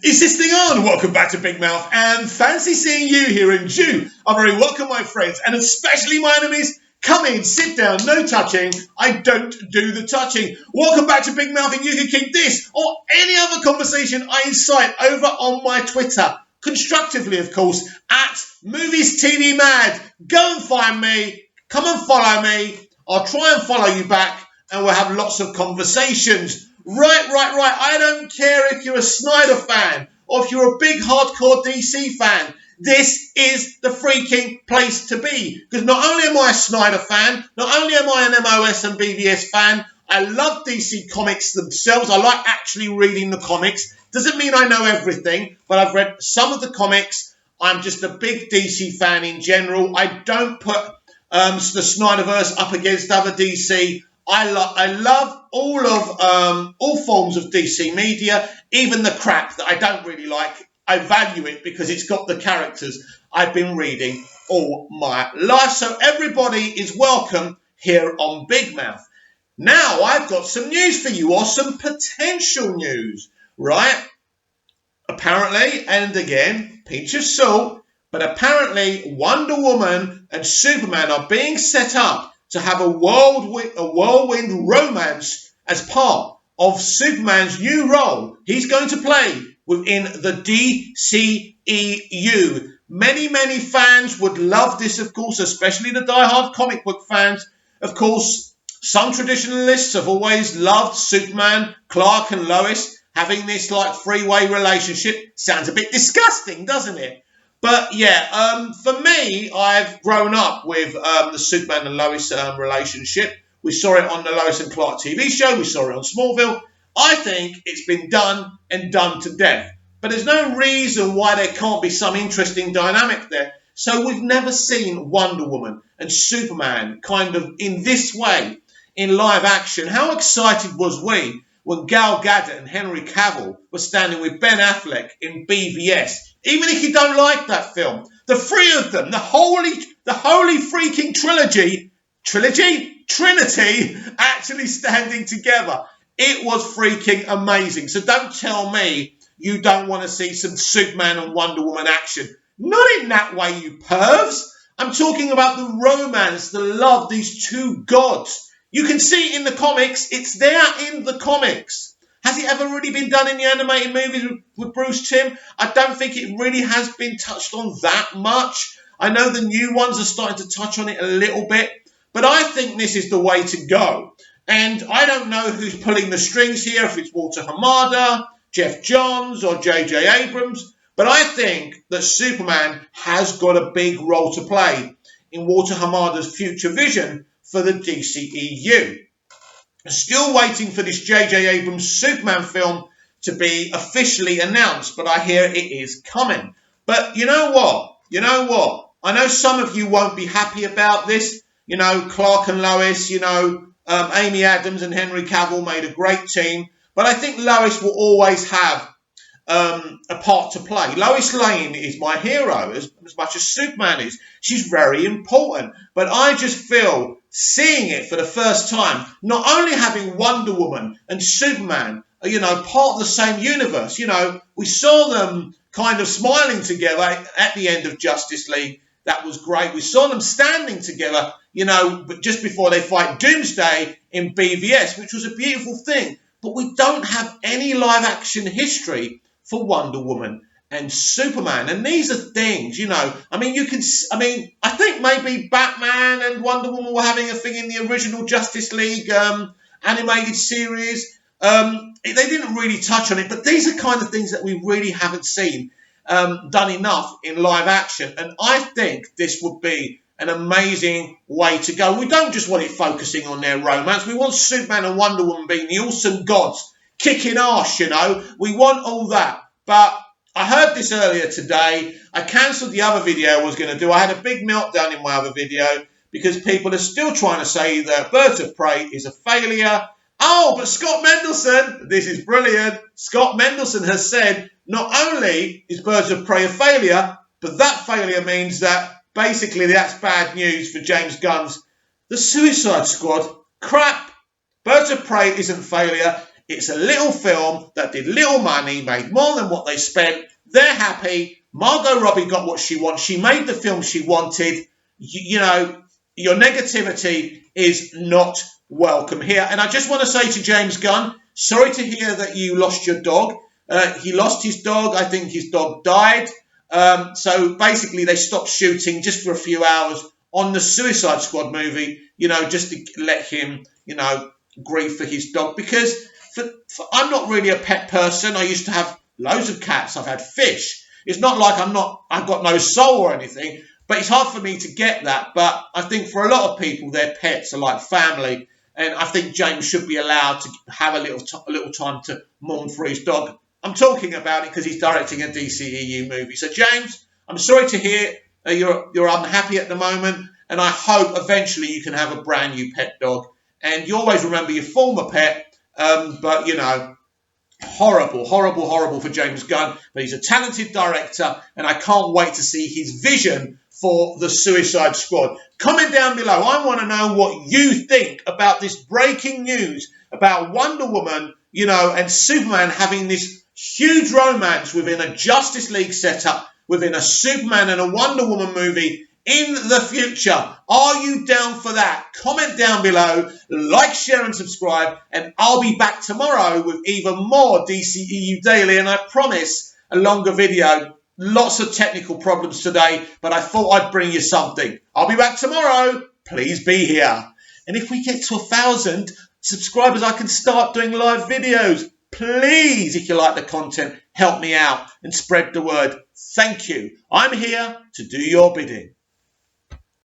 Is this thing on? Welcome back to Big Mouth, and fancy seeing you here in June. I'm very welcome, my friends, and especially my enemies. Come in, sit down, no touching. I don't do the touching. Welcome back to Big Mouth, and you can keep this or any other conversation I incite over on my Twitter. Constructively, of course, at Movies TV Mad. Go and find me. Come and follow me. I'll try and follow you back, and we'll have lots of conversations. Right. I don't care if you're a Snyder fan or if you're a big hardcore DC fan. This is the freaking place to be. Because not only am I a Snyder fan, not only am I an MOS and BVS fan, I love DC comics themselves. I like actually reading the comics. Doesn't mean I know everything, but I've read some of the comics. I'm just a big DC fan in general. I don't put the Snyderverse up against other DC. I love all forms of DC media, even the crap that I don't really like. I value it because it's got the characters I've been reading all my life. So everybody is welcome here on Big Mouth. Now I've got some news for you, or some potential news, right? Apparently, and again, pinch of salt, but apparently Wonder Woman and Superman are being set up to have a whirlwind romance as part of Superman's new role he's going to play within the dceu. Many fans would love this, of course, especially the die-hard comic book fans. Of course, some traditionalists have always loved Superman, Clark and Lois having this like three-way relationship. Sounds a bit disgusting, doesn't it? But yeah, for me, I've grown up with the Superman and Lois relationship. We saw it on the Lois and Clark TV show. We saw it on Smallville. I think it's been done and done to death. But there's no reason why there can't be some interesting dynamic there. So we've never seen Wonder Woman and Superman kind of in this way in live action. How excited was we when Gal Gadot and Henry Cavill were standing with Ben Affleck in BVS? Even if you don't like that film, the three of them, the holy freaking Trinity, actually standing together. It was freaking amazing. So don't tell me you don't want to see some Superman and Wonder Woman action. Not in that way, you pervs. I'm talking about the romance, the love, these two gods. You can see it in the comics. It's there in the comics. Has it ever really been done in the animated movies with Bruce Timm? I don't think it really has been touched on that much. I know the new ones are starting to touch on it a little bit, but I think this is the way to go. And I don't know who's pulling the strings here, if it's Walter Hamada, Jeff Johns, or J.J. Abrams, but I think that Superman has got a big role to play in Walter Hamada's future vision for the DCEU. Still waiting for this J.J. Abrams Superman film to be officially announced, but I hear it is coming. But you know what? I know some of you won't be happy about this. You know, Clark and Lois, Amy Adams and Henry Cavill made a great team. But I think Lois will always have a part to play. Lois Lane is my hero as much as Superman is. She's very important. But I just feel, seeing it for the first time, not only having Wonder Woman and Superman, part of the same universe. We saw them kind of smiling together at the end of Justice League. That was great. We saw them standing together, but just before they fight Doomsday in BVS, which was a beautiful thing. But we don't have any live action history for Wonder Woman and Superman. And these are things, I think maybe Batman and Wonder Woman were having a thing in the original Justice League animated series. They didn't really touch on it, but these are kind of things that we really haven't seen done enough in live action. And I think this would be an amazing way to go. We don't just want it focusing on their romance. We want Superman and Wonder Woman being the awesome gods, kicking ass, We want all that. But I heard this earlier today. I cancelled the other video I was going to do. I had a big meltdown in my other video because people are still trying to say that Birds of Prey is a failure. Oh, but Scott Mendelson, this is brilliant. Scott Mendelson has said not only is Birds of Prey a failure, but that failure means that basically that's bad news for James Gunn's The Suicide Squad. Crap. Birds of Prey isn't failure. It's a little film that did little money, made more than what they spent. They're happy. Margot Robbie got what she wants. She made the film she wanted. You know, your negativity is not welcome here. And I just want to say to James Gunn, sorry to hear that you lost your dog. He lost his dog. I think his dog died. So basically they stopped shooting just for a few hours on the Suicide Squad movie, you know, just to let him, you know, grieve for his dog. Because I'm not really a pet person. I used to have loads of cats. I've had fish. It's not like I've got no soul or anything, but it's hard for me to get that. But I think for a lot of people, their pets are like family. And I think James should be allowed to have a little time to mourn for his dog. I'm talking about it because he's directing a DCEU movie. So, James, I'm sorry to hear you're unhappy at the moment, and I hope eventually you can have a brand new pet dog. And you always remember your former pet, but, you know, horrible for James Gunn. But he's a talented director, and I can't wait to see his vision for the Suicide Squad. Comment down below. I want to know what you think about this breaking news about Wonder Woman, you know, and Superman having this huge romance within a Justice League setup, within a Superman and a Wonder Woman movie in the future. Are you down for that? Comment down below, like, share and subscribe, and I'll be back tomorrow with even more DCEU Daily, and I promise a longer video. Lots of technical problems today, but I thought I'd bring you something. I'll be back tomorrow. Please be here. And if we get to 1,000 subscribers, I can start doing live videos. Please, if you like the content, help me out and spread the word. Thank you. I'm here to do your bidding.